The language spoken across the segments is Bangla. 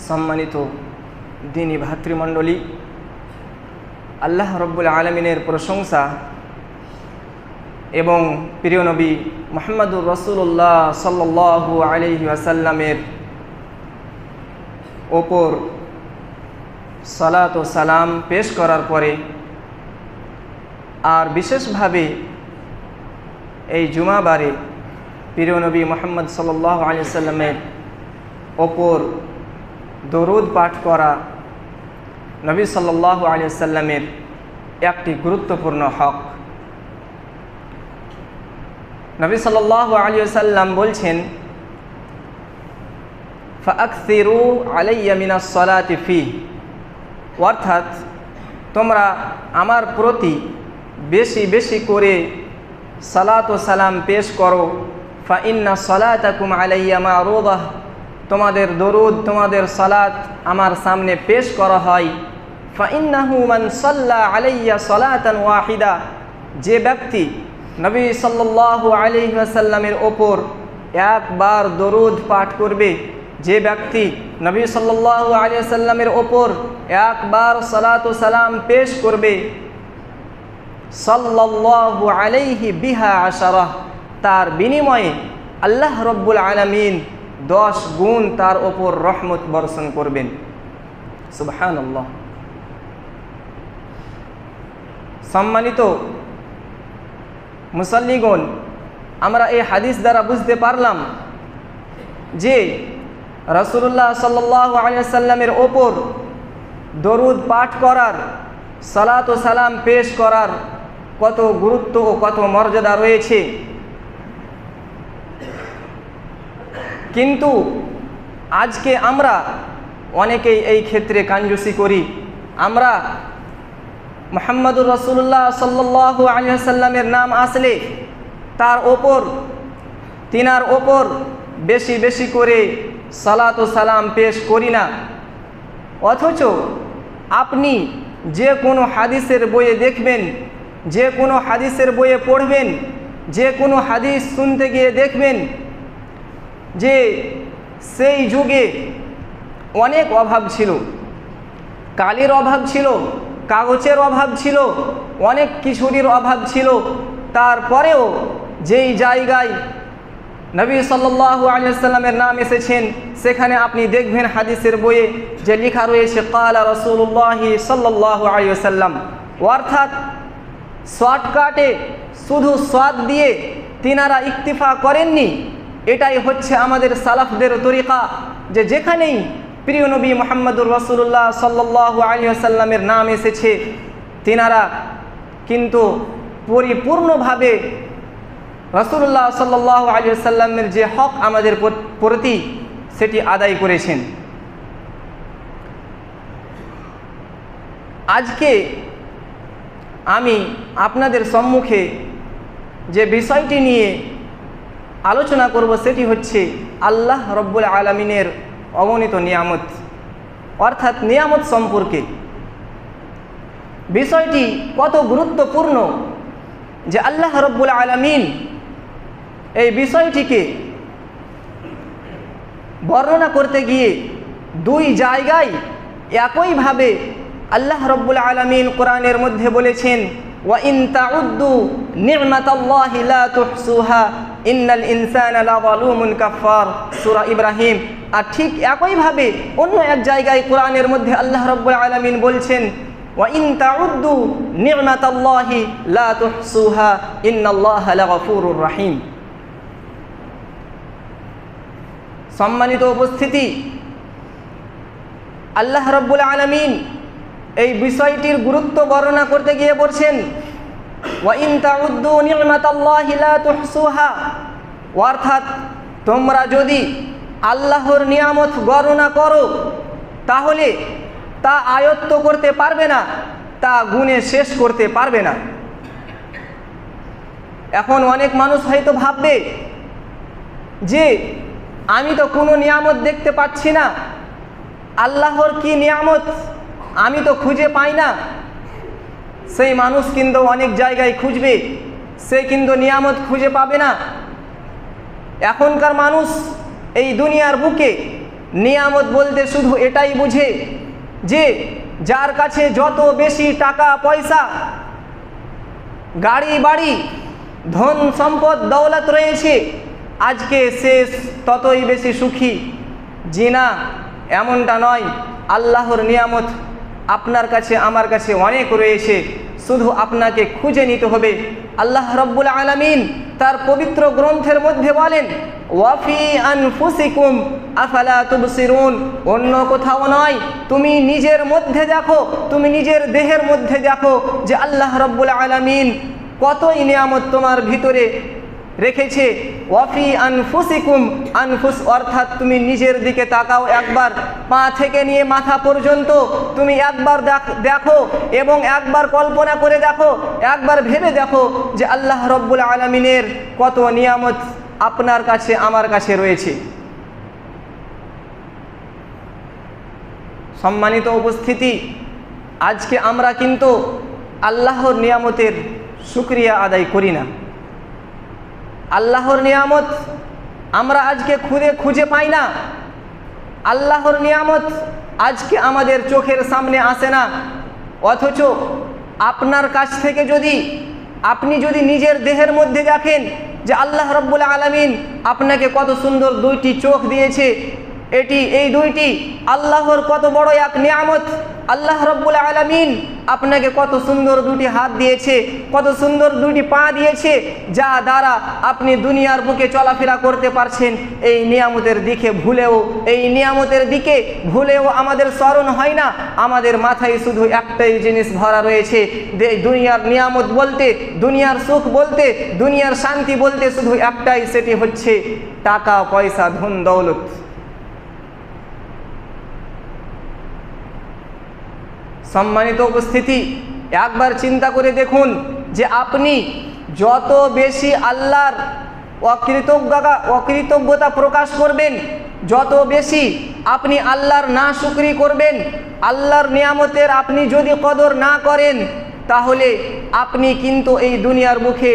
সম্মানিত দিনী ভাতৃমণ্ডলী, আল্লাহ রব্বুল আলমিনের প্রশংসা এবং প্রিয় নবী মুহাম্মদুর রাসূলুল্লাহ সাল্লাল্লাহু আলাইহি ওয়াসাল্লামের ওপর সালাত ও সালাম পেশ করার পরে আর বিশেষভাবে এই জুমাবারে প্রিয় নবী মুহাম্মদ সাল্লাল্লাহু আলাইহি ওয়াসাল্লামের ওপর দরুদ পাঠ করা নবী সাল্লাল্লাহু আলাইহি ওয়াসাল্লামের একটি গুরুত্বপূর্ণ হক। নবী সাল্লাল্লাহু আলাইহি ওয়াসাল্লাম বলছেন, ফাআকসিরু আলাইয়া মিনাস সালাতি ফি, অর্থাৎ তোমরা আমার প্রতি বেশি বেশি করে সালাত ও সালাম পেশ করো। ফা ইন্না সালাতাকুম আলাইয়া মারুদাহ, তোমাদের দরুদ তোমাদের সালাত আমার সামনে পেশ করা হয়। ফা ইন্নাহু মান সাল্লা আলাইয়া সালাতান ওয়াহিদা, যে ব্যক্তি নবী সাল্লাল্লাহু আলাইহি ওয়াসাল্লামের ওপর একবার দরুদ পাঠ করবে, যে ব্যক্তি নবী সাল্লাল্লাহু আলাইহি ওয়াসাল্লামের ওপর একবার সালাত ও সালাম পেশ করবে, সাল্লাল্লাহু আলাইহি বিহা আশারাহ, তার বিনিময়ে আল্লাহ রব্বুল আলামিন 10 গুণ তার ওপর রহমত বর্ষণ করবেন। সুবহানাল্লাহ। সম্মানিত মুসল্লিগণ, আমরা এই হাদিস দ্বারা বুঝতে পারলাম যে রাসূলুল্লাহ সাল্লাল্লাহু আলাইহি ওয়াসাল্লামের ওপর দরুদ পাঠ করার, সালাত ও সালাম পেশ করার কত গুরুত্ব ও কত মর্যাদা রয়েছে। কিন্তু আজকে আমরা অনেকেই এই ক্ষেত্রে কাঞ্জুসি করি। আমরা মুহাম্মদুর রাসূলুল্লাহ সাল্লাল্লাহু আলাইহি ওয়াসাল্লামের নাম আসলে তিনার ওপর বেশি বেশি করে সালাত ও সালাম পেশ করি না। অথচ আপনি যে কোনো হাদিসের বইয়ে দেখবেন, যে কোনো হাদিসের বইয়ে পড়বেন, যে কোনো হাদিস শুনতে গিয়ে দেখবেন যে সেই যুগে অনেক অভাব ছিল, কালির অভাব ছিল, কাগজের অভাব ছিল, অনেক কিছুরই অভাব ছিল। তারপরেও যেই জায়গায় নবী সাল্লাল্লাহু আলাইহি ওয়াসাল্লামের নাম এসেছেন, সেখানে আপনি দেখবেন হাদিসের বইয়ে যে লেখা রয়েছে ক্বালা রাসূলুল্লাহি সাল্লাল্লাহু আলাইহি ওয়াসাল্লাম, অর্থাৎ শর্টকাটে শুধু সাদ দিয়ে তিনারা ইক্তিফা করেননি। এটাই হচ্ছে আমাদের সালাফদের তরিকা, যে যেখানেই প্রিয় নবী মুহাম্মদুর রাসূলুল্লাহ সাল্লাল্লাহু আলাইহি ওয়াসাল্লামের নাম এসেছে, তিনারা কিন্তু পরিপূর্ণভাবে রাসূলুল্লাহ সাল্লাল্লাহু আলাইহি ওয়াসাল্লামের যে হক আমাদের প্রতি, সেটি আদায় করেছেন। আজকে আমি আপনাদের সম্মুখে যে বিষয়টি নিয়ে আলোচনা করব, সেটি হচ্ছে আল্লাহ রব্বুল আলামিনের অগণিত নিয়ামত, অর্থাৎ নিয়ামত সম্পর্কে। বিষয়টি কত গুরুত্বপূর্ণ যে আল্লাহ রব্বুল আলামিন এই বিষয়টিকে বর্ণনা করতে গিয়ে দুই জায়গায় একইভাবে আল্লাহ রব্বুল আলামিন কোরআনের মধ্যে বলেছেন, ওয়া ইন তাউদ্দু নি'মাতাল্লাহি লা তুহসুহা ইন্নাল ইনসানা লাযালুমুন কাফফার, সূরা ইব্রাহিম। আর ঠিক একইভাবে অন্য এক জায়গায় কোরআনের মধ্যে আল্লাহ রব্বুল আলামিন বলছেন, ওয়া ইন তাউদ্দু নি'মাতাল্লাহি লা তুহসুহা ইন্নাল্লাহা লাগফুরুর রাহিম। সম্মানিত উপস্থিতি, আল্লাহ রব্বুল আলামিন এই বিষয়টির গুরুত্ব বর্ণনা করতে গিয়ে বলছেন, ওয়া ইন তাউদ্দু নি'মাতাল্লাহি লা তুহসুহা, অর্থাৎ তোমরা যদি আল্লাহর নিয়ামত গণনা করো, তাহলে তা আয়ত্ত করতে পারবে না, তা গুণে শেষ করতে পারবে না। এখন অনেক মানুষ হয়তো ভাববে যে আমি তো কোনো নিয়ামত দেখতে পাচ্ছি না, আল্লাহর কি নিয়ামত আমি তো খুঁজে পাই না। সেই মানুষ কিন্তু অনেক জায়গায় খুঁজবে, সে কিন্তু নিয়ামত খুঁজে পাবে না। এখনকার মানুষ এই দুনিয়ার বুকে নিয়ামত বলতে শুধু এটাই বুঝে যে যার কাছে যত বেশি টাকা পয়সা, গাড়ি বাড়ি, ধন সম্পদ দৌলত রয়েছে, আজকে সে ততই বেশি সুখী। জি না, এমনটা নয়। আল্লাহর নিয়ামত আপনার কাছে আমার কাছে অনেক রয়েছে, শুধু আপনাকে খুঁজে নিতে হবে। আল্লাহ রাব্বুল আলামিন তার পবিত্র গ্রন্থের মধ্যে বলেন, ওয়াফি আনফুসিকুম আফালা তুবসিরুন। অন্য কোথাও নয়, তুমি নিজের মধ্যে দেখো, তুমি নিজের দেহের মধ্যে দেখো যে আল্লাহ রাব্বুল আলামিন কতই নিয়ামত তোমার ভিতরে রেখেছে। ওয়াফি আনফুসিকুম, আনফুস অর্থাৎ তুমি নিজের দিকে তাকাও একবার, পা থেকে নিয়ে মাথা পর্যন্ত তুমি একবার দেখো এবং একবার কল্পনা করে দেখো, একবার ভেবে দেখো যে আল্লাহ রাব্বুল আলামিনের কত নিয়ামত আপনার কাছে আমার কাছে রয়েছে। সম্মানিত উপস্থিতি, আজকে আমরা কিন্তু আল্লাহর নিয়ামতের শুকরিয়া আদায় করি না। আল্লাহর নিয়ামত আমরা আজকে খুঁজে পাই না। আল্লাহর নিয়ামত আজকে আমাদের চোখের সামনে আসে না। অথচ আপনার কাছ থেকে আপনি যদি নিজের দেহের মধ্যে দেখেন যে আল্লাহ রাব্বুল আলামিন আপনাকে কত সুন্দর দুইটি চোখ দিয়েছে, এই দুইটি আল্লাহর কত বড় এক নিয়ামত। আল্লাহ রাব্বুল আলামিন আপনাকে কত সুন্দর দুটি হাত দিয়েছে, কত সুন্দর দুটি পা দিয়েছে, যা দ্বারা আপনি দুনিয়ার বুকে চলাফেরা করতে পারছেন। এই নিয়ামতের দিকে ভুলেও আমাদের স্মরণ হয় না। আমাদের মাথায় শুধু একটাই জিনিস ভরা রয়েছে, দুনিয়ার নিয়ামত বলতে, দুনিয়ার সুখ বলতে, দুনিয়ার শান্তি বলতে শুধু একটাই, সেটি হচ্ছে টাকা পয়সা, ধন দৌলত। সম্মানিত উপস্থিতি, একবার চিন্তা করে দেখুন যে আপনি যত বেশি আল্লাহর অকৃতজ্ঞতা প্রকাশ করবেন, যত বেশি আপনি আল্লাহর নাশুকরি করবেন, আল্লাহর নিয়ামতের আপনি যদি কদর না করেন, তাহলে আপনি কিন্তু এই দুনিয়ার মুখে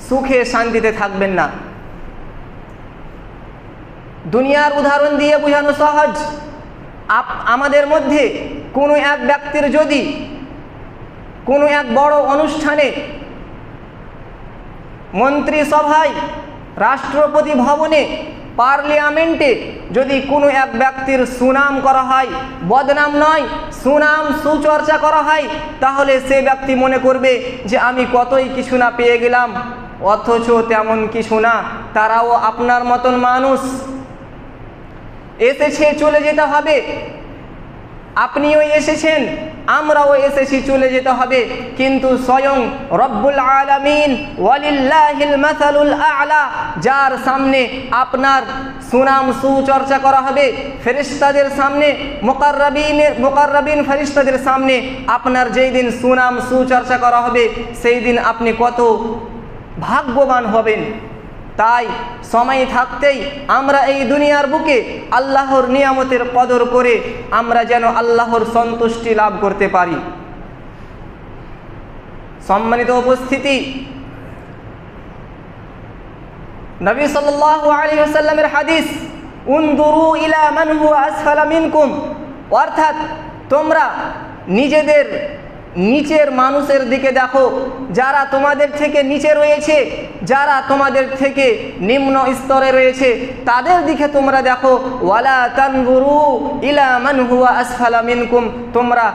সুখে শান্তিতে থাকবেন না। দুনিয়ার উদাহরণ দিয়ে বোঝানো সহজ। আমাদের মধ্যে কোনো এক ব্যক্তির যদি কোনো এক বড় অনুষ্ঠানে, মন্ত্রিসভায়, রাষ্ট্রপতি ভবনে, পার্লামেন্টে যদি কোনো এক ব্যক্তির সুনাম করা হয়, বদনাম নয়, সুনাম সুচর্চা করা হয়, তাহলে সে ব্যক্তি মনে করবে যে আমি কতই কিছু না পেয়ে গেলাম। অথচ তেমন কিছু না, তারাও আপনার মতন মানুষ, এসেছে চলে যেতে হবে। আপনিও এসেছেন, আমরাও এসেছি, চলে যেতে হবে। কিন্তু স্বয়ং রব্বুল আলামিন ওয়ালিল্লাহিল মাসালুল আ'লা, যার সামনে আপনার সুনাম সুচর্চা করা হবে, ফেরেশতাদের সামনে, মুকাররাবিন ফেরেশতাদের সামনে আপনার যেই দিন সুনাম সুচর্চা করা হবে, সেই দিন আপনি কত ভাগ্যবান হবেন। তাই সময় থাকতেই আমরা এই দুনিয়ার বুকে আল্লাহর নিয়ামতের কদর করে আমরা যেন আল্লাহর সন্তুষ্টি লাভ করতে পারি। সম্মানিত উপস্থিতি, নবী সাল্লাল্লাহু আলাইহি ওয়াসাল্লামের হাদিস, উনদুরু ইলা মান হুয়া আসফালা মিনকুম, অর্থাৎ তোমরা নিজেদের নিচের মানুষের দিকে দেখো, যারা তোমাদের থেকে নিচে রয়েছে, যারা তোমাদের থেকে নিম্ন স্তরে রয়েছে, তাদের দিকে তোমরা দেখো। ওয়ালা তানজুরু ইলা মান হুয়া আসফালা মিনকুম, তোমরা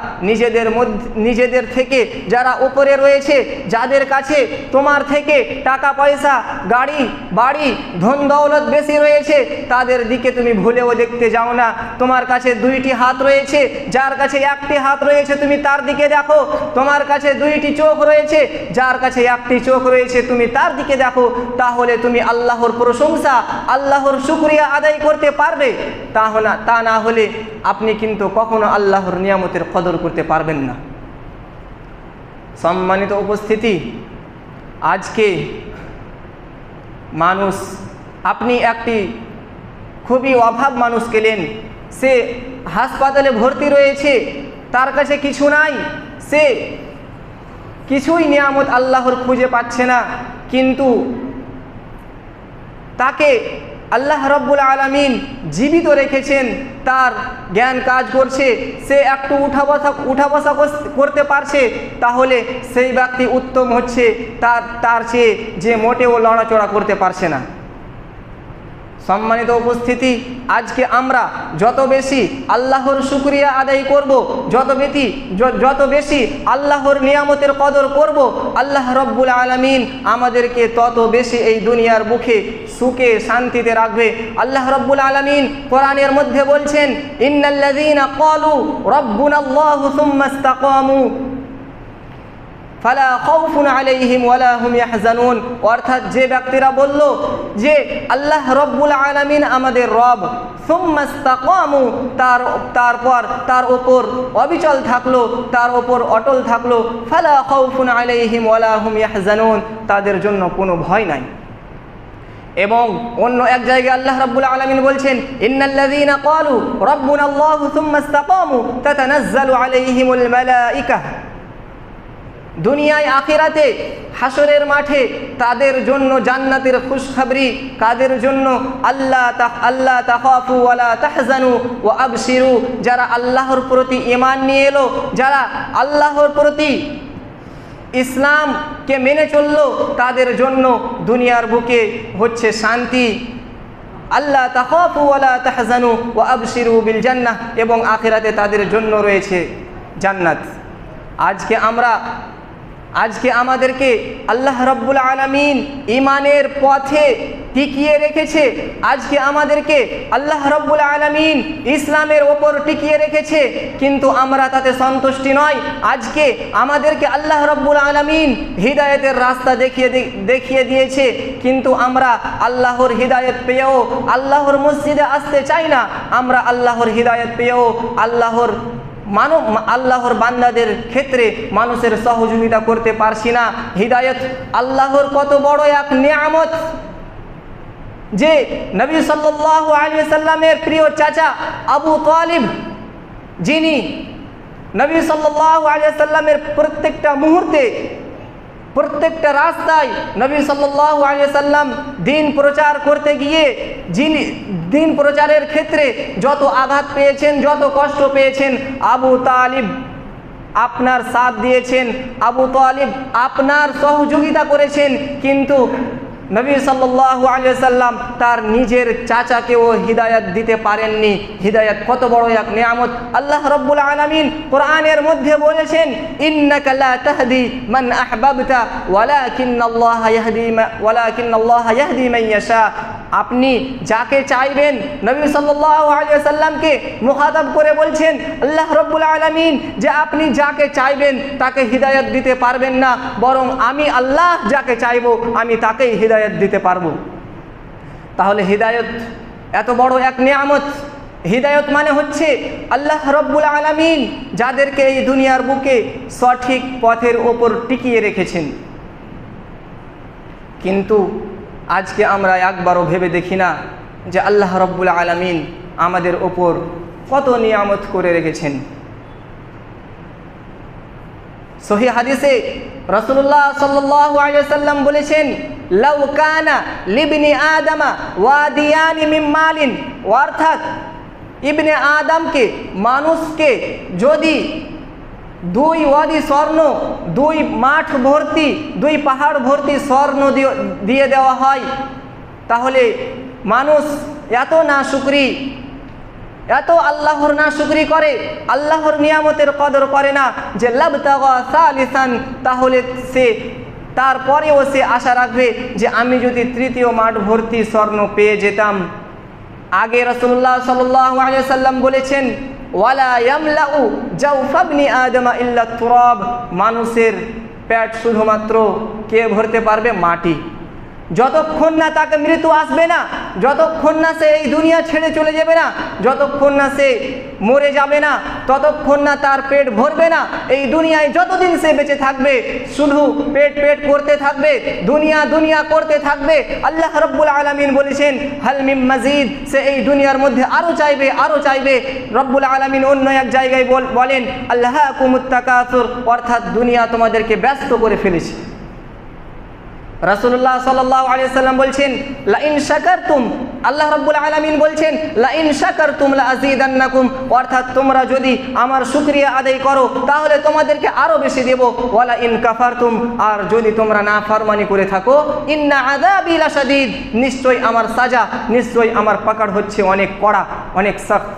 নিজেদের থেকে যারা উপরে রয়েছে, যাদের কাছে তোমার থেকে টাকা পয়সা, গাড়ি বাড়ি, ধন দৌলত বেশি রয়েছে, তাদের দিকে তুমি ভুলেও দেখতে যাও না। তোমার কাছে দুইটি হাত রয়েছে, যার কাছে একটি হাত রয়েছে তুমি তার দিকে দেখো। তোমার কাছে দুইটি চোখ রয়েছে, যার কাছে একটি চোখ রয়েছে তুমি তার দিকে দেখো। তাহলে তুমি আল্লাহর প্রশংসা, আল্লাহর শুকরিয়া আদায় করতে পারবে। তা না হলে আপনি কিন্তু কখনো আল্লাহর নিয়ামতের কদর করতে পারবেন না। সম্মানিত উপস্থিতি, আজকে মানুষ, আপনি একটি খুবই অভাব মানুষ পেলেন, সে হাসপাতালে ভর্তি রয়েছে, তার কাছে কিছু নাই, সে কিছুই নিয়ামত আল্লাহর খুঁজে পাচ্ছে না, কিন্তু তাকে আল্লাহ রব্বুল আলামিন জীবিত রেখেছেন, তার জ্ঞান কাজ করছে, সে একটু উঠা বসা করতে পারছে, তাহলে সেই ব্যক্তি উত্তম হচ্ছে তার চেয়ে যে মোটেও লড়াচড়া করতে পারছে না। সম্মানিত উপস্থিতি, আজকে আমরা যত বেশি আল্লাহর শুকরিয়া আদায় করব, যত বেশি আল্লাহর নিয়ামতের কদর করব, আল্লাহ রব্বুল আলামিন আমাদেরকে তত বেশি এই দুনিয়ার বুকে সুখে শান্তিতে রাখবে। আল্লাহ রব্বুল আলামিন কোরআনের মধ্যে বলছেন, ইন্নাল্লাযীনা ক্বালু রাব্বুনাল্লাহু সুম্মা ইসতাকামু ফালা খাউফুন আলাইহিম ওয়ালা হুম ইয়াহজানুন। অর্থাৎ যে ব্যক্তিরা বলল যে আল্লাহ রব্বুল আলামিন আমাদের রব, সুম্মা ইসতাকামু, তারপর তার ওপর অবিচল থাকলো, তার ওপর অটল থাকলো, ফালা খাউফুন আলাইহিম ওয়ালা হুম ইয়াহজানুন, তাদের জন্য কোনো ভয় নাই। এবং অন্য এক জায়গায় আল্লাহ রাব্বুল আলামিন বলছেন, ইন্নাল্লাযীনা ক্বালু রাব্বুনাল্লাহু সুম্মা ইসতাকামু তাতানাজ্জালু আলাইহিমুল মালায়েকা। দুনিয়ায় আখিরাতে হাসরের মাঠে তাদের জন্য জান্নাতের খুশখবরি, কাদের জন্য? আল্লাহ তাখাফু ওয়ালা তাহজানু ওয়া আবশিরু, যারা আল্লাহর প্রতি ঈমান নিয়ে এলো, যারা আল্লাহর প্রতি ইসলামকে মেনে চললো, তাদের জন্য দুনিয়ার বুকে হচ্ছে শান্তি। আল্লাহ তাখাফু ওয়ালা তাহজানু ওয়া আবশিরু বিল জান্নাহ, এবং আখিরাতে তাদের জন্য রয়েছে জান্নাত। আজকে আমাদেরকে আল্লাহ রব্বুল আলামিন ঈমানের পথে টিকিয়ে রেখেছে, আজকে আমাদেরকে আল্লাহ রব্বুল আলামিন ইসলামের ওপর টিকিয়ে রেখেছে, কিন্তু আমরা তাতে সন্তুষ্টি নয়। আজকে আমাদেরকে আল্লাহ রব্বুল আলামিন হিদায়াতের রাস্তা দেখিয়ে দিয়েছে, কিন্তু আমরা আল্লাহর হিদায়াত পেয়েও আল্লাহর মসজিদে আসতে চাই না। আমরা আল্লাহর হিদায়াত পেয়েও আল্লাহর বান্দাদের ক্ষেত্রে মানুষের সহযোগিতা করতে পারছি না। হিদায়াত আল্লাহর কত বড় এক নিয়ামত, যে নবী সাল্লাল্লাহু আলাইহি সাল্লামের প্রিয় চাচা আবু তালিব, যিনি নবী সাল্লাল্লাহু আলাইহি সাল্লামের প্রত্যেকটা মুহূর্তে, প্রত্যেকটা রাস্তায় নবী সাল্লাল্লাহু আলাইহি সাল্লাম দিন প্রচার করতে গিয়ে, যিনি দিন প্রচারের ক্ষেত্রে যত আঘাত পেয়েছেন, যত কষ্ট পেয়েছেন, আবু তালিব আপনার সাথ দিয়েছেন, আবু তালিব আপনার সহযোগিতা করেছেন, কিন্তু নবী সাল্লাল্লাহু আলাইহি সাল্লাম তার নিজের চাচাকেও হিদায়াত দিতে পারেননি। হিদায়াত কত বড় এক নিয়ামত। আল্লাহ রাব্বুল আলামিন কোরআনের মধ্যে বলেছেন, ইন্নাকা লা তাহদি মান আহবাবতা ওয়ালাকিন্নাল্লাহা ইয়াহদি মান ইয়াশা। আপনি যাকে চাইবেন, নবী সাল্লাল্লাহু আলাইহি সাল্লামকে মুখাতাব করে বলছেন আল্লাহ রাব্বুল আলামিন, যে আপনি যাকে চাইবেন তাকে হিদায়াত দিতে পারবেন না, বরং আমি আল্লাহ যাকে চাইবো আমি তাকেই হিদায়াত দিতে পারবো। তাহলে হিদায়াত এত বড় এক নিয়ামত। হিদায়াত মানে হচ্ছে আল্লাহ রাব্বুল আলামিন যাদেরকে এই দুনিয়ার বুকে সঠিক পথের ওপর টিকিয়ে রেখেছেন। কিন্তু আজকে আমরা একবারও ভেবে দেখি না যে আল্লাহ রাব্বুল আলামিন আমাদের ওপর কত নিয়ামত করে রেখেছেন। সহিহ হাদিসে রাসূলুল্লাহ সাল্লাল্লাহু আলাইহি ওয়াসাল্লাম বলেছেন, লাউ কানা লিবনি আদামা ওয়াদিয়ানি মিন মালিন, অর্থাৎ ইবনে আদমকে, মানুষকে যদি দুই ওয়াদি স্বর্ণ, দুই মাঠ ভর্তি, দুই পাহাড় ভর্তি স্বর্ণ দিয়ে দেওয়া হয়, তাহলে মানুষ এত নাশুকরি, এত আল্লাহর নাশুকরি করে, আল্লাহর নিয়ামতের কদর করে না, যে লাবতাগা সালিসান, তাহলে সে তারপরেও সে আশা রাখবে যে আমি যদি তৃতীয় মাঠ ভর্তি স্বর্ণ পেয়ে যেতাম। আগে রাসূলুল্লাহ সাল্লাল্লাহু আলাইহি ওয়াসাল্লাম বলেছেন, ওয়ালা ইয়ামলাউ জাওফা ইবনি আদম ইল্লা তুরাব, মানুষের পেট শুধুমাত্র কে ভরতে পারবে? মাটি। যতক্ষণ না তাকে মৃত্যু আসবে না, যতক্ষণ না সে এই দুনিয়া ছেড়ে চলে যাবে না, যতক্ষণ না সে মরে যাবে না, ততক্ষণ না তার পেট ভরবে না। এই দুনিয়ায় যতদিন সে বেঁচে থাকবে শুধু পেট পেট করতে থাকবে, দুনিয়া দুনিয়া করতে থাকবে। আল্লাহ রাব্বুল আলামিন বলেছেন, হাল মিন মাজিদ, সে এই দুনিয়ার মধ্যে আরো চাইবে, আরো চাইবে। রব্বুল আলামিন অন্য এক জায়গায় বলেন, আল্লাহাকুমুত তাকাসুর, অর্থাৎ দুনিয়া তোমাদেরকে ব্যস্ত করে ফেলেছে। রাসূলুল্লাহ সাল্লাল্লাহু আলাইহি সাল্লাম বলছেন, লা ইন শাকারতুম, আল্লাহ রাব্বুল আলামিন বলছেন, লা ইন শাকারতুম লা আযীদান্নাকুম, অর্থাৎ তোমরা যদি আমার শুকরিয়া আদায় করো তাহলে তোমাদেরকে আরো বেশি দেব, ওয়ালা ইন কাফারতুম, আর যদি তোমরা নাফরমানি করে থাকো, ইন্না আযাবি লাশাদীদ, নিশ্চয়ই আমার সাজা, নিশ্চয়ই আমার পাকড় হচ্ছে অনেক কড়া, অনেক সখ্ত।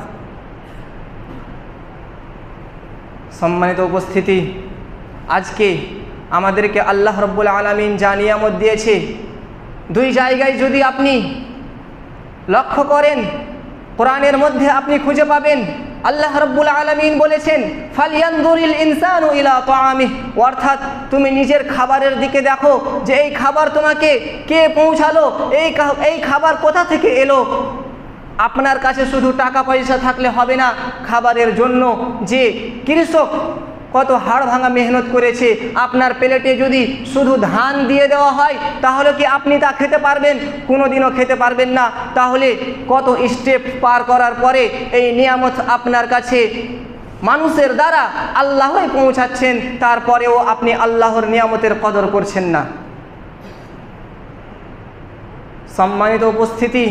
সম্মানিত উপস্থিতি, আজকে আমাদেরকে আল্লাহ রাব্বুল আলামিন যা নিয়ামত দিয়েছে, দুই জায়গায় যদি আপনি লক্ষ্য করেন, কোরআনের মধ্যে আপনি খুঁজে পাবেন আল্লাহ রাব্বুল আলামিন বলেছেন, ফালইয়ানজুরিল ইনসানু ইলা তাআমিহি, অর্থাৎ তুমি নিজের খাবারের দিকে দেখো যে এই খাবার তোমাকে কে পৌঁছালো, এই খাবার কোথা থেকে এলো। আপনার কাছে শুধু টাকা পয়সা থাকলে হবে না, খাবারের জন্য যে কৃষক কত হাড় ভাঙা মেহনত করেছে, আপনার প্লেটে যদি শুধু ধান দিয়ে দেওয়া হয় তাহলে কি আপনি তা খেতে পারবেন? কোনোদিনও খেতে পারবেন না। তাহলে কত স্টেপ পার করার পরে এই নিয়ামত আপনার কাছে মানুষের দ্বারা আল্লাহই পৌঁছাচ্ছেন, তারপরেও আপনি আল্লাহর নিয়ামতের কদর করছেন না। সম্মানিত উপস্থিতি,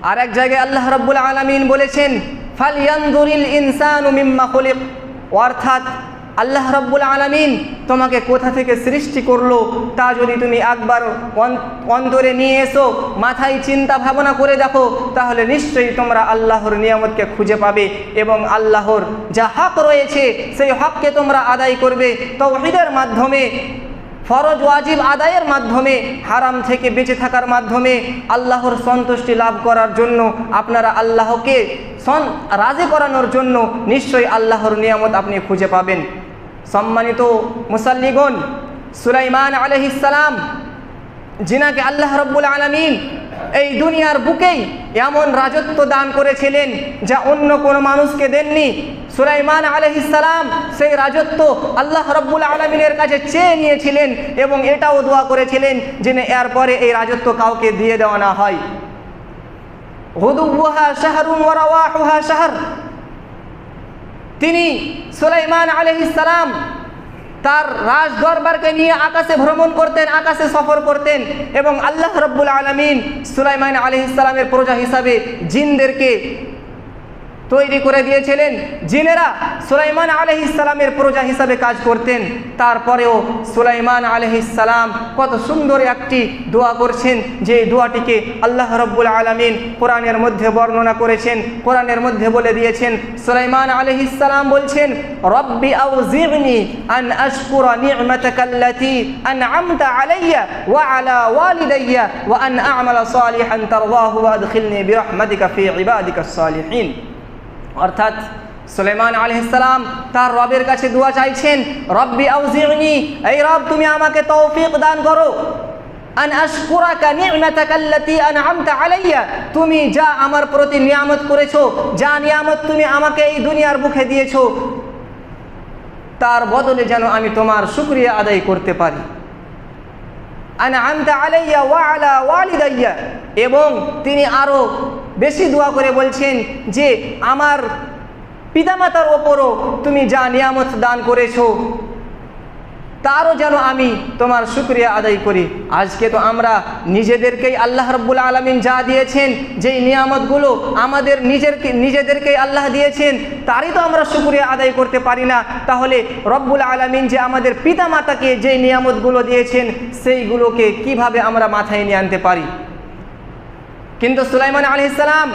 আর এক জায়গায় আল্লাহ রাব্বুল আলামিন বলেছেন, ফালইয়ানজুরিল ইনসানু মিম্মা খুলিক, অর্থাৎ আল্লাহ রাব্বুল আলামিন তোমাকে কোথা থেকে সৃষ্টি করলো তা যদি তুমি একবার অন্তরে নিয়ে এসো, মাথায় চিন্তা ভাবনা করে দেখো, তাহলে নিশ্চয়ই তোমরা আল্লাহর নিয়ামতকে খুঁজে পাবে এবং আল্লাহর যা হক রয়েছে সেই হককে তোমরা আদায় করবে তাওহীদের মাধ্যমে, ফরজ ওয়াজিব আদায়ের মাধ্যমে, হারাম থেকে বেঁচে থাকার মাধ্যমে, আল্লাহর সন্তুষ্টি লাভ করার জন্য, আপনারা আল্লাহকে রাজি করানোর জন্য নিশ্চয়ই আল্লাহর নিয়ামত আপনি খুঁজে পাবেন। সম্মানিত মুসাল্লিগণ, সুলাইমান আলাইহিস সালাম, যিনাকে আল্লাহ রাব্বুল আলামিন এই দুনিয়ার বুকেই এমন রাজত্ব দান করেছিলেন যা অন্য কোনো মানুষকে দেননি, সুলাইমান আলাইহিস সালাম সেই রাজত্ব আল্লাহ রাব্বুল আলামিনের কাছে চেয়ে নিয়েছিলেন এবং এটাও দোয়া করেছিলেন যেন এরপরে এই রাজত্ব কাউকে দিয়ে দেওয়া না হয়। গুদুওয়াহা শাহরুন ওয়া রাওয়াহুহা শাহর, তিনি সুলাইমান আলাইহিস সালাম তার রাজ দরবারকে নিয়ে আকাশে ভ্রমণ করতেন, আকাশে সফর করতেন এবং আল্লাহ রাব্বুল আলামিন সুলাইমান আলাইহিস সালামের প্রজা হিসাবে জিনদেরকে তৈরি করে দিয়েছিলেন। জিনেরা সুলাইমান আলাইহিস সালামের প্রজা হিসাবে কাজ করতেন। তারপরেও সুলাইমান আলাইহিস সালাম কত সুন্দর একটি দোয়া করছেন, যে দোয়াটিকে আল্লাহ রাব্বুল আলামিন কোরআনের মধ্যে বর্ণনা করেছেন। কোরআনের মধ্যে বলে দিয়েছেন, সুলাইমান আলাইহিস সালাম বলছেন, রব্বি আউজি'নি আন আশকুরা নি'মাতাকাল্লাতী আন'আমতা আলাইয়া ওয়া আলা ওয়ালিদাইয়া ওয়া আন আ'মালা সালিহান তারদাহু ওয়া আদখিলনি বিরহমাতিকা ফি ইবাদিকাস সালিহিন। অর্থাৎ সুলাইমান আলাইহিস সালাম তার রবের কাছে দোয়া চাইছেন, রব্বি আউজি'নি, এই রব তুমি আমাকে তৌফিক দান করো, আন আশকুরাকা নি'মাতাকাল্লাতী আন'আমতা আলাইয়া, তুমি যা আমার প্রতি নিয়ামত করেছো, যা নিয়ামত তুমি আমাকে এই দুনিয়ার বুকে দিয়েছো, তার বদলে যেন আমি তোমার শুকরিয়া আদায় করতে পারি। আন'আমতা আলাইয়া ওয়া আলা ওয়ালিদাইয়া, এবং তিনি আরো বেশি দোয়া করে বলছেন যে আমার পিতামাতার ওপরও তুমি যা নিয়ামত দান করেছো তারও যেন আমি তোমার শুকরিয়া আদায় করি। আজকে তো আমরা নিজেদেরকেই আল্লাহ রাব্বুল আলামিন যা দিয়েছেন, যেই নিয়ামতগুলো আমাদের নিজেদেরকেই আল্লাহ দিয়েছেন, তারই তো আমরা শুকরিয়া আদায় করতে পারি না। তাহলে রব্বুল আলামিন যে আমাদের পিতামাতাকে যেই নিয়ামতগুলো দিয়েছেন সেইগুলোকে কিভাবে আমরা মাথায় নিয়ে আনতে পারি? কিন্তু সুলাইমান আলাইহিস সালাম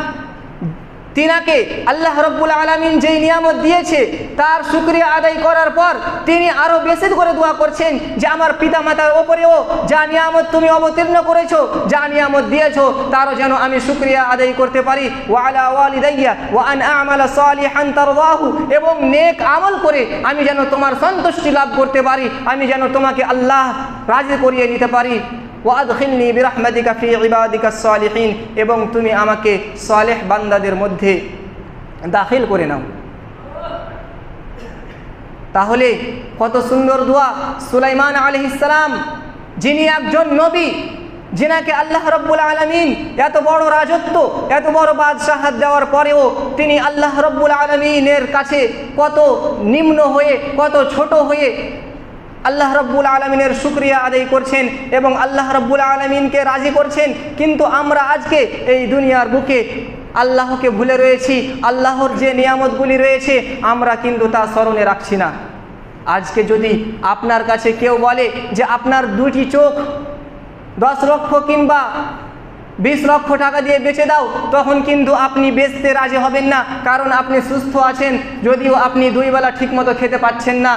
তিনাকে আল্লাহ রাব্বুল আলামিন যেই নিয়ামত দিয়েছে তার শুকরিয়া আদায় করার পর তিনি আরো বেশি করে দোয়া করছেন যে আমার পিতামাতার ওপরেও যা নিয়ামত তুমি অবতীর্ণ করেছো, যা নিয়ামত দিয়েছো, তারও যেন আমি শুকরিয়া আদায় করতে পারি। ওয়া আলা ওয়ালিদাইয়া ওয়া আন আ'মালা সালিহান তারদাহু, এবং নেক আমল করে আমি যেন তোমার সন্তুষ্টি লাভ করতে পারি, আমি যেন তোমাকে আল্লাহ রাজি করিয়ে নিতে পারি। ওয়া আদখিলনি বিরহমাতিকা ফি ইবাদিকাস সালিহিন, এবং তুমি আমাকে সালেহ বান্দাদের মধ্যে দাখিল করে নাও। তাহলে কত সুন্দর দোয়া সুলাইমান আলাইহিস সালাম, যিনি একজন নবী, যিনাকে আল্লাহ রাব্বুল আলামিন এত বড় রাজত্ব, এত বড় বাদশাহাত দেওয়ার পরেও তিনি আল্লাহ রাব্বুল আলামিনের কাছে কত নিম্ন হয়ে, কত ছোট হয়ে, আল্লাহ রাব্বুল আলামিনের শুকরিয়া আদায় করছেন এবং আল্লাহ রাব্বুল আলামিনকে রাজি করছেন, কিন্তু আমরা আজকে এই দুনিয়ার বুকে আল্লাহকে ভুলে রয়েছি। আল্লাহর যে নিয়ামতগুলি রয়েছে আমরা কিন্তু তা স্মরণে রাখছি না। আজকে যদি আপনার কাছে কেউ বলে যে আপনার দুটি চোখ 10 লক্ষ কিংবা 20 লক্ষ টাকা দিয়ে বেচে দাও, তখন কিন্তু আপনি বেচতে রাজি হবেন না, কারণ আপনি সুস্থ আছেন, যদিও আপনি 2 বেলা ঠিকমতো খেতে পাচ্ছেন না।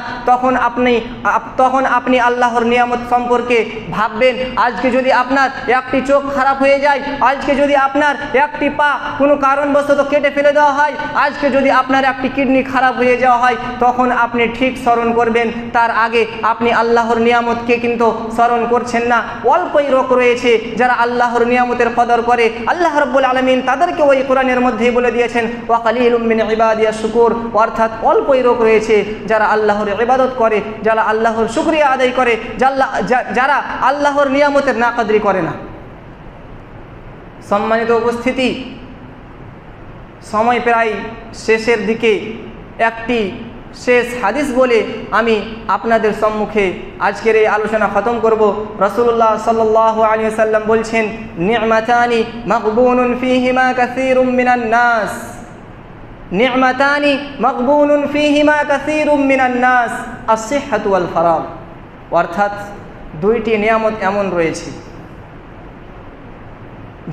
তখন আপনি আল্লাহর নিয়ামত সম্পর্কে ভাববেন। আজকে যদি আপনার একটি চোখ খারাপ হয়ে যায়, আজকে যদি আপনার একটি পা কোনো কারণবশত কেটে ফেলে দেওয়া হয়, আজকে যদি আপনার একটি কিডনি খারাপ হয়ে যাওয়া হয়, তখন আপনি ঠিক স্মরণ করবেন। তার আগে আপনি আল্লাহর নিয়ামতকে কিন্তু স্মরণ করছেন না। অল্পই লোক রয়েছে যারা আল্লাহর নিয়ামতের কদর করে। আল্লাহ রাব্বুল আলামিন তাদেরকে ওই কোরআনের মধ্যেই বলে দিয়েছেন, ওয়া কালিলুম মিন ইবাদিয়াশ শুকুর, অর্থাৎ অল্পই লোক রয়েছে যারা আল্লাহর ইবাদত করে, যারা আল্লাহর শুকরিয়া আদায় করে, যারা আল্লাহর নিয়ামতের নাকদরি করে না। সম্মানিত উপস্থিতি, সময় প্রায় শেষের দিকে। একটি শেষ হাদিস বলে আমি আপনাদের সম্মুখে আজকের এই আলোচনা খতম করব। রাসূলুল্লাহ সাল্লাল্লাহু আলাইহি ওয়াসাল্লাম বলছেন, নি'মাতানি মাগবুনুন ফীহিমা কাসীরুম মিনান নাস, নি'মাতানি মাগবুনুন ফীহিমা কাসীরুম মিনান নাস, আস-সিহহাতু ওয়াল ফারাগ। অর্থাৎ দুইটি নিয়ামত এমন রয়েছে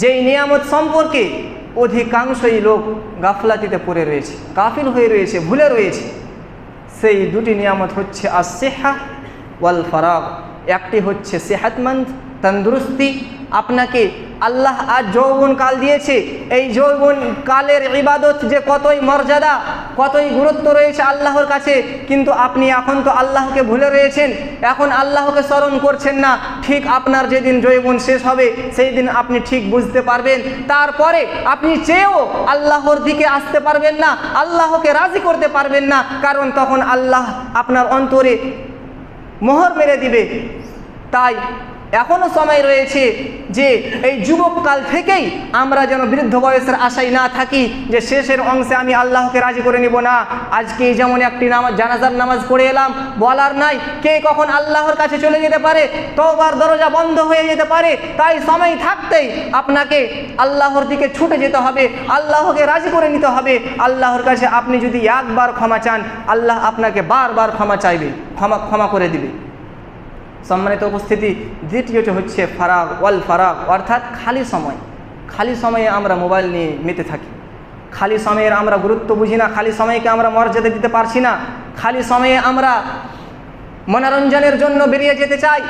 যেই নিয়ামত সম্পর্কে অধিকাংশই লোক গাফলাতিতে পড়ে রয়েছে, গাফিল হয়ে রয়েছে, ভুলে রয়েছে। সেই দুটি নিয়ামত হচ্ছে আস-সিহহা ওয়াল ফারাগ। একটি হচ্ছে সেহাতমন্দ, তন্দুরুস্তি। আপনাকে আল্লাহ আজ যৌবন কাল দিয়েছে, এই যৌবন কালের ইবাদত যে কতই মর্যাদা, কতই গুরুত্ব রয়েছে আল্লাহর কাছে, কিন্তু আপনি এখন তো আল্লাহকে ভুলে রয়েছেন, এখন আল্লাহকে স্মরণ করছেন না। ঠিক আপনার যেদিন যৌবন শেষ হবে সেই দিন আপনি ঠিক বুঝতে পারবেন, তারপরে আপনি চেয়েও আল্লাহর দিকে আসতে পারবেন না, আল্লাহকে রাজি করতে পারবেন না, কারণ তখন আল্লাহ আপনার অন্তরে মোহর মেরে দিবে। তাই এখনও সময় রয়েছে যে এই যুবককাল থেকেই আমরা যেন বৃদ্ধ বয়সের আশায় না থাকি যে শেষের অংশে আমি আল্লাহকে রাজি করে নিব না। আজকে যেমন একটি নামাজ, জানাজার নামাজ পড়ে এলাম, বলার নাই কে কখন আল্লাহর কাছে চলে যেতে পারে, তওবার দরজা বন্ধ হয়ে যেতে পারে। তাই সময় থাকতেই আপনাকে আল্লাহর দিকে ছুটে যেতে হবে, আল্লাহকে রাজি করে নিতে হবে। আল্লাহর কাছে আপনি যদি একবার ক্ষমা চান, আল্লাহ আপনাকে বারবার ক্ষমা চাইবে, ক্ষমা করে দিবে। সম্মানিত উপস্থিতি, দ্বিতীয়টি হচ্ছে ফারাগ ওয়াল ফারাগ, অর্থাৎ খালি সময়। খালি সময়ে আমরা মোবাইল নিয়ে মেতে থাকি, খালি সময়ের আমরা গুরুত্ব বুঝি না, খালি সময়কে আমরা মর্যাদা দিতে পারছি না, খালি সময়ে আমরা মনোরঞ্জনের জন্য বেরিয়ে যেতে চাই,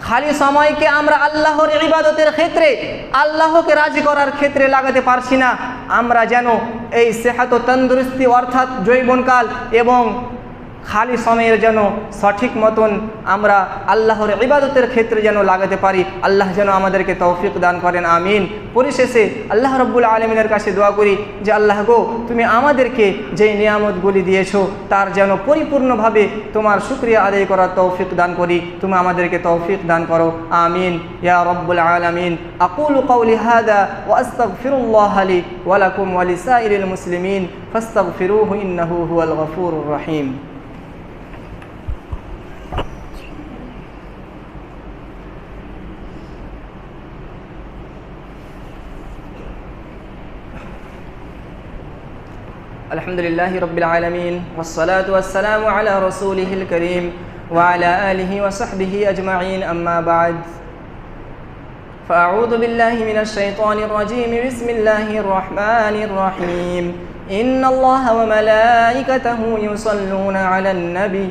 খালি সময়কে আমরা আল্লাহর ইবাদতের ক্ষেত্রে, আল্লাহকে রাজি করার ক্ষেত্রে লাগাতে পারছি না। আমরা যেন এই সেহাত ও তন্দুরুস্তি অর্থাৎ যৌবনকাল এবং খালি সময়ের যেন সঠিক মতন আমরা আল্লাহর ইবাদতের ক্ষেত্রে যেন লাগাতে পারি। আল্লাহ যেন আমাদেরকে তৌফিক দান করেন, আমিন। পরিশেষে আল্লাহ রাব্বুল আলামিনের কাছে দোয়া করি যে আল্লাহ গো, তুমি আমাদেরকে যেই নিয়ামতগুলি দিয়েছো তার যেন পরিপূর্ণভাবে তোমার শুকরিয়া আদায় করার তৌফিক দান করি, তুমি আমাদেরকে তৌফিক দান করো, আমিন ইয়া রাব্বুল আলামিন। আকুলু কাওলি হাদা ওয়া আস্তাগফিরুল্লাহ লি ওয়া লাকুম ওয়া লিসাইরিল মুসলিমিন ফাস্তাগফিরুহু ইন্নাহু হুয়াল গফুরুর রহিম। আলহামদুলিল্লাহি রাব্বিল আলামিন ওয়াসসালাতু ওয়াসসালামু আলা রাসূলিহিল কারীম ওয়া আলা আলিহি ওয়া সাহবিহি আজমাইন, আম্মা বা'দ। ফাআউযু বিল্লাহি মিনাশ শাইতানির রাজীম, বিসমিল্লাহির রহমানির রহিম। ইন্নাল্লাহা ওয়া মালাইকাতাহু ইউসাল্লুনা আলান নবী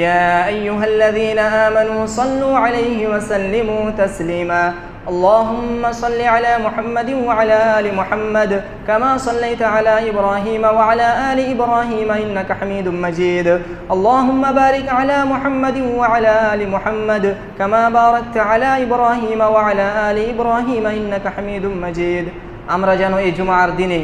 ইয়া আইয়ুহাল্লাযীনা আমানু সাল্লু আলাইহি ওয়া সাল্লিমু তাসলিমা। اللهم صل على محمد وعلى آل محمد كما صليت على إبراهيم وعلى آل إبراهيم إنك حميد مجيد. اللهم بارك على محمد وعلى آل محمد كما باركت على إبراهيم وعلى آل إبراهيم إنك حميد مجيد. আমরা যেন এই জুমার দিনে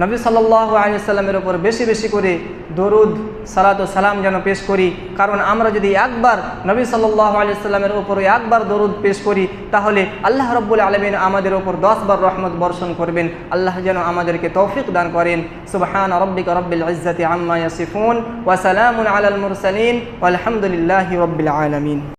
নবী সাল্লাল্লাহু আলাইহি সাল্লামের ওপর বেশি বেশি করে দরুদ সালাত ও সালাম যেন পেশ করি। কারণ আমরা যদি একবার নবী সাল্লাল্লাহু আলাইহি সাল্লামের ওপর একবার দরুদ পেশ করি, তাহলে আল্লাহ রাব্বুল আলামিন আমাদের ওপর 10 বার রহমত বর্ষণ করবেন। আল্লাহ যেন আমাদেরকে তৌফিক দান করেন। সুবহানা রাব্বিকা রাব্বিল ইজ্জাতি আম্মা ইয়াসিফুন ওয়া সালামুন আলাল মুরসালিন ওয়ালহামদুলিল্লাহি রাব্বিল আলামিন।